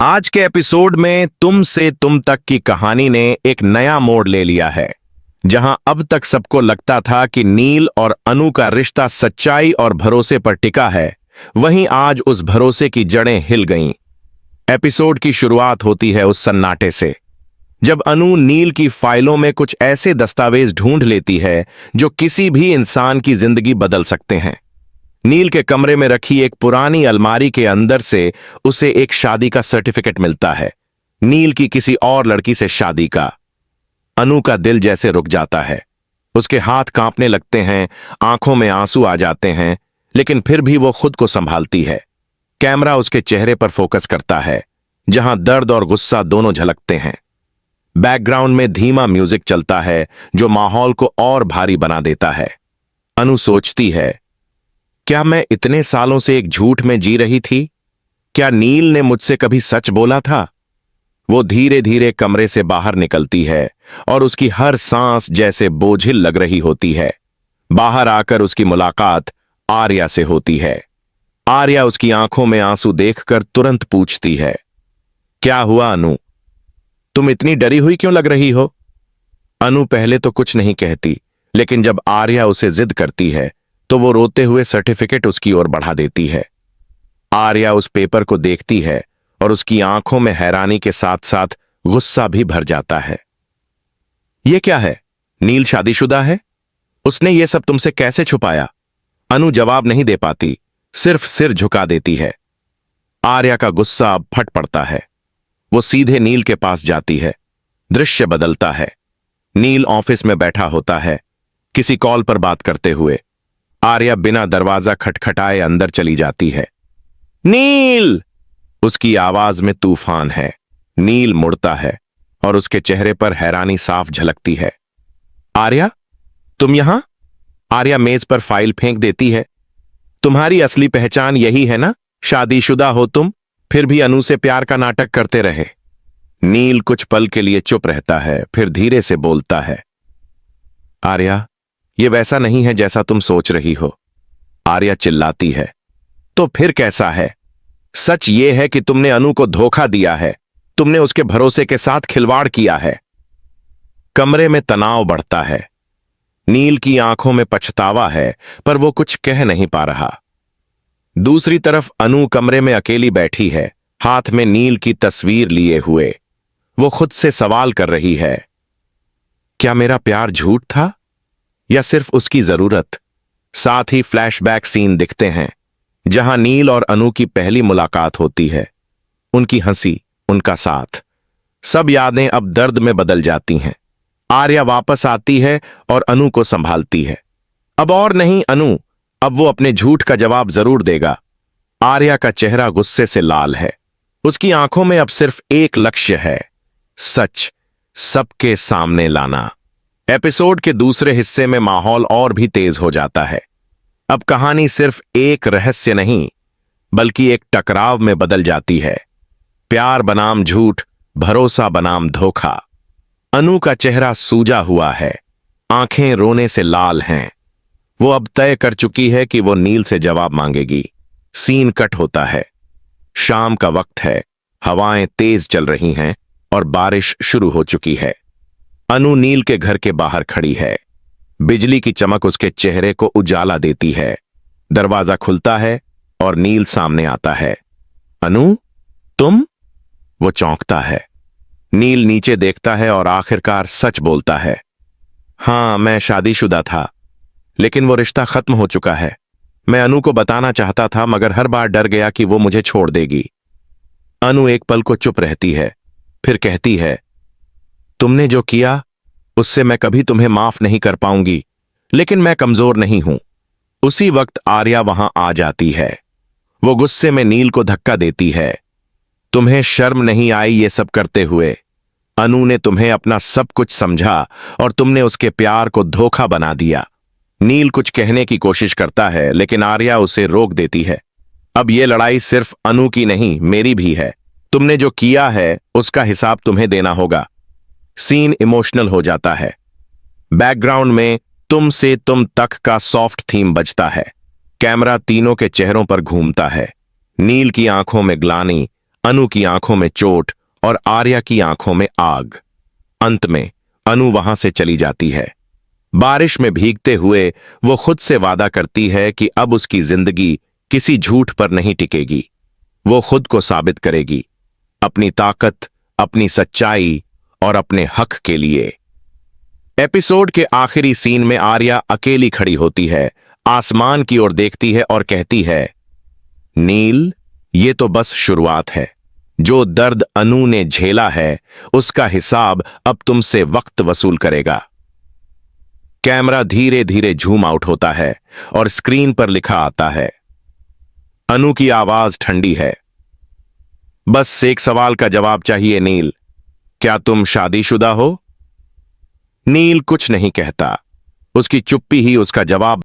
आज के एपिसोड में तुम से तुम तक की कहानी ने एक नया मोड़ ले लिया है। जहां अब तक सबको लगता था कि नील और अनु का रिश्ता सच्चाई और भरोसे पर टिका है, वहीं आज उस भरोसे की जड़ें हिल गईं। एपिसोड की शुरुआत होती है उस सन्नाटे से, जब अनु नील की फाइलों में कुछ ऐसे दस्तावेज ढूंढ लेती है जो किसी भी इंसान की जिंदगी बदल सकते हैं। नील के कमरे में रखी एक पुरानी अलमारी के अंदर से उसे एक शादी का सर्टिफिकेट मिलता है, नील की किसी और लड़की से शादी का। अनु का दिल जैसे रुक जाता है, उसके हाथ कांपने लगते हैं, आंखों में आंसू आ जाते हैं, लेकिन फिर भी वो खुद को संभालती है। कैमरा उसके चेहरे पर फोकस करता है, जहां दर्द और गुस्सा दोनों झलकते हैं। बैकग्राउंड में धीमा म्यूजिक चलता है जो माहौल को और भारी बना देता है। अनु सोचती है, क्या मैं इतने सालों से एक झूठ में जी रही थी? क्या नील ने मुझसे कभी सच बोला था? वो धीरे धीरे कमरे से बाहर निकलती है और उसकी हर सांस जैसे बोझिल लग रही होती है। बाहर आकर उसकी मुलाकात आर्या से होती है। आर्या उसकी आंखों में आंसू देखकर तुरंत पूछती है, क्या हुआ अनु? तुम इतनी डरी हुई क्यों लग रही हो? अनु पहले तो कुछ नहीं कहती, लेकिन जब आर्या उसे जिद करती है तो वो रोते हुए सर्टिफिकेट उसकी ओर बढ़ा देती है। आर्या उस पेपर को देखती है और उसकी आंखों में हैरानी के साथ साथ गुस्सा भी भर जाता है। ये क्या है? नील शादीशुदा है? उसने ये सब तुमसे कैसे छुपाया? अनु जवाब नहीं दे पाती, सिर्फ सिर झुका देती है। आर्या का गुस्सा अब फट पड़ता है। वो सीधे नील के पास जाती है। दृश्य बदलता है। नील ऑफिस में बैठा होता है, किसी कॉल पर बात करते हुए। आर्या बिना दरवाजा खटखटाए अंदर चली जाती है। नील! उसकी आवाज में तूफान है। नील मुड़ता है और उसके चेहरे पर हैरानी साफ झलकती है। आर्या, तुम यहां? आर्या मेज पर फाइल फेंक देती है। तुम्हारी असली पहचान यही है ना? शादीशुदा हो तुम, फिर भी अनु से प्यार का नाटक करते रहे। नील कुछ पल के लिए चुप रहता है, फिर धीरे से बोलता है, आर्या, ये वैसा नहीं है जैसा तुम सोच रही हो। आर्या चिल्लाती है, तो फिर कैसा है? सच ये है कि तुमने अनु को धोखा दिया है। तुमने उसके भरोसे के साथ खिलवाड़ किया है। कमरे में तनाव बढ़ता है। नील की आंखों में पछतावा है, पर वो कुछ कह नहीं पा रहा। दूसरी तरफ अनु कमरे में अकेली बैठी है, हाथ में नील की तस्वीर लिए हुए। वो खुद से सवाल कर रही है, क्या मेरा प्यार झूठ था या सिर्फ उसकी जरूरत? साथ ही फ्लैशबैक सीन दिखते हैं, जहां नील और अनु की पहली मुलाकात होती है। उनकी हंसी, उनका साथ, सब यादें अब दर्द में बदल जाती हैं। आर्या वापस आती है और अनु को संभालती है। अब और नहीं अनु, अब वो अपने झूठ का जवाब जरूर देगा। आर्या का चेहरा गुस्से से लाल है। उसकी आंखों में अब सिर्फ एक लक्ष्य है, सच सबके सामने लाना। एपिसोड के दूसरे हिस्से में माहौल और भी तेज हो जाता है। अब कहानी सिर्फ एक रहस्य नहीं, बल्कि एक टकराव में बदल जाती है। प्यार बनाम झूठ, भरोसा बनाम धोखा। अनु का चेहरा सूजा हुआ है, आंखें रोने से लाल हैं। वो अब तय कर चुकी है कि वो नील से जवाब मांगेगी। सीन कट होता है। शाम का वक्त है, हवाएं तेज चल रही हैं और बारिश शुरू हो चुकी है। अनु नील के घर के बाहर खड़ी है। बिजली की चमक उसके चेहरे को उजाला देती है। दरवाजा खुलता है और नील सामने आता है। अनु, तुम? वो चौंकता है। नील नीचे देखता है और आखिरकार सच बोलता है, हां, मैं शादीशुदा था, लेकिन वो रिश्ता खत्म हो चुका है। मैं अनु को बताना चाहता था, मगर हर बार डर गया कि वो मुझे छोड़ देगी। अनु एक पल को चुप रहती है, फिर कहती है, तुमने जो किया उससे मैं कभी तुम्हें माफ नहीं कर पाऊंगी, लेकिन मैं कमजोर नहीं हूं। उसी वक्त आर्या वहां आ जाती है। वो गुस्से में नील को धक्का देती है, तुम्हें शर्म नहीं आई ये सब करते हुए? अनु ने तुम्हें अपना सब कुछ समझा और तुमने उसके प्यार को धोखा बना दिया। नील कुछ कहने की कोशिश करता है, लेकिन आर्या उसे रोक देती है। अब ये लड़ाई सिर्फ अनु की नहीं, मेरी भी है। तुमने जो किया है उसका हिसाब तुम्हें देना होगा। सीन इमोशनल हो जाता है। बैकग्राउंड में तुम से तुम तक का सॉफ्ट थीम बजता है। कैमरा तीनों के चेहरों पर घूमता है। नील की आंखों में ग्लानि, अनु की आंखों में चोट और आर्या की आंखों में आग। अंत में अनु वहां से चली जाती है। बारिश में भीगते हुए वो खुद से वादा करती है कि अब उसकी जिंदगी किसी झूठ पर नहीं टिकेगी। वो खुद को साबित करेगी, अपनी ताकत, अपनी सच्चाई और अपने हक के लिए। एपिसोड के आखिरी सीन में आर्या अकेली खड़ी होती है, आसमान की ओर देखती है और कहती है, नील, ये तो बस शुरुआत है। जो दर्द अनु ने झेला है उसका हिसाब अब तुमसे वक्त वसूल करेगा। कैमरा धीरे धीरे झूम आउट होता है और स्क्रीन पर लिखा आता है। अनु की आवाज ठंडी है, बस एक सवाल का जवाब चाहिए नील, क्या तुम शादीशुदा हो? नील कुछ नहीं कहता, उसकी चुप्पी ही उसका जवाब